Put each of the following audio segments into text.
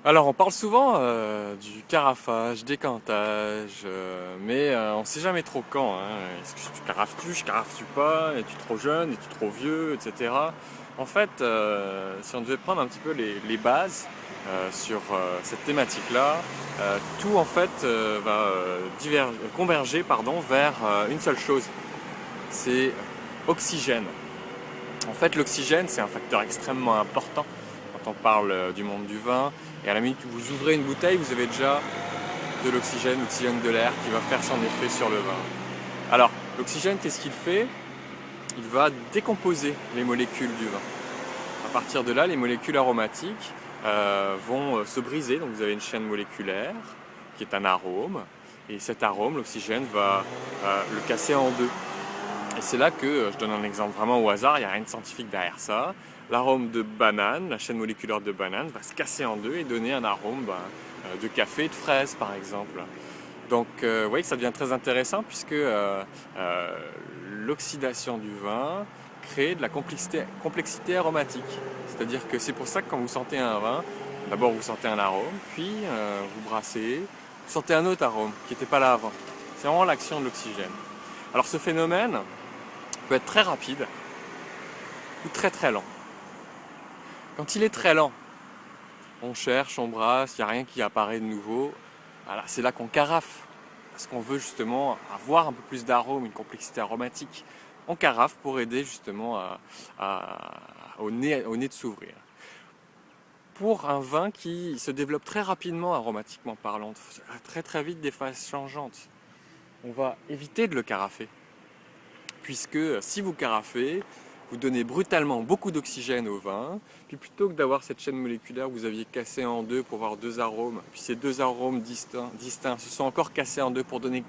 Alors, on parle souvent du carafage, décantage, mais on ne sait jamais trop quand, hein. Est-ce que tu carafes-tu, je carafes-tu pas, es-tu trop jeune, es-tu trop vieux, etc. En fait, si on devait prendre un petit peu les bases sur cette thématique-là, tout en fait va converger vers une seule chose, c'est oxygène. En fait, l'oxygène, c'est un facteur extrêmement important quand on parle du monde du vin. Et à la minute où vous ouvrez une bouteille, vous avez déjà de l'oxygène de l'air qui va faire son effet sur le vin. Alors, l'oxygène, qu'est-ce qu'il fait? Il va décomposer les molécules du vin. À partir de là, les molécules aromatiques vont se briser. Donc vous avez une chaîne moléculaire qui est un arôme. Et cet arôme, l'oxygène, va le casser en deux. Et c'est là que, je donne un exemple vraiment au hasard, il n'y a rien de scientifique derrière ça. L'arôme de banane, la chaîne moléculaire de banane, va se casser en deux et donner un arôme de café et de fraise par exemple. Donc vous voyez que ça devient très intéressant puisque l'oxydation du vin crée de la complexité aromatique. C'est-à-dire que c'est pour ça que quand vous sentez un vin, d'abord vous sentez un arôme, puis vous brassez, vous sentez un autre arôme qui n'était pas là avant. C'est vraiment l'action de l'oxygène. Alors ce phénomène peut être très rapide ou très très lent. Quand il est très lent, on cherche, on brasse, il n'y a rien qui apparaît de nouveau. Voilà, c'est là qu'on carafe. Parce qu'on veut justement avoir un peu plus d'arôme, une complexité aromatique. On carafe pour aider justement au nez de s'ouvrir. Pour un vin qui se développe très rapidement aromatiquement parlant, très très vite des phases changeantes, on va éviter de le carafer. Puisque si vous carafez, vous donnez brutalement beaucoup d'oxygène au vin, puis plutôt que d'avoir cette chaîne moléculaire que vous aviez cassée en deux pour avoir deux arômes, puis ces deux arômes distincts se sont encore cassés en deux pour donner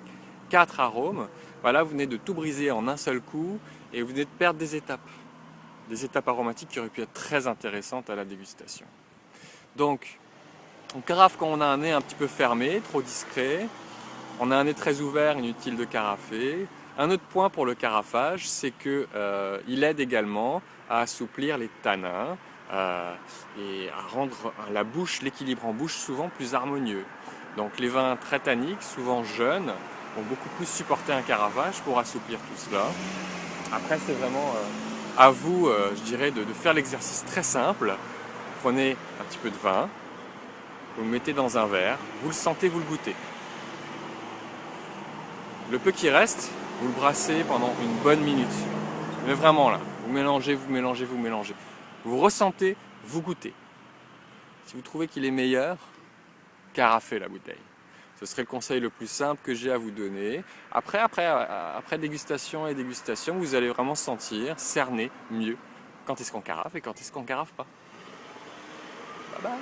quatre arômes, voilà, vous venez de tout briser en un seul coup et vous venez de perdre des étapes aromatiques qui auraient pu être très intéressantes à la dégustation. Donc, on carafe quand on a un nez un petit peu fermé, trop discret. On a un nez très ouvert, inutile de carafer. Un autre point pour le carafage, c'est qu'il aide également à assouplir les tanins et à rendre l'équilibre en bouche souvent plus harmonieux. Donc les vins très tanniques, souvent jeunes, vont beaucoup plus supporter un carafage pour assouplir tout cela. Après, c'est vraiment à vous, je dirais, de faire l'exercice très simple. Prenez un petit peu de vin, vous le mettez dans un verre, vous le sentez, vous le goûtez. Le peu qui reste, vous le brassez pendant une bonne minute. Mais vraiment là, vous mélangez, vous mélangez, vous mélangez. Vous ressentez, vous goûtez. Si vous trouvez qu'il est meilleur, carafez la bouteille. Ce serait le conseil le plus simple que j'ai à vous donner. Après dégustation et dégustation, vous allez vraiment sentir, cerner mieux quand est-ce qu'on carafe et quand est-ce qu'on carafe pas. Bye bye.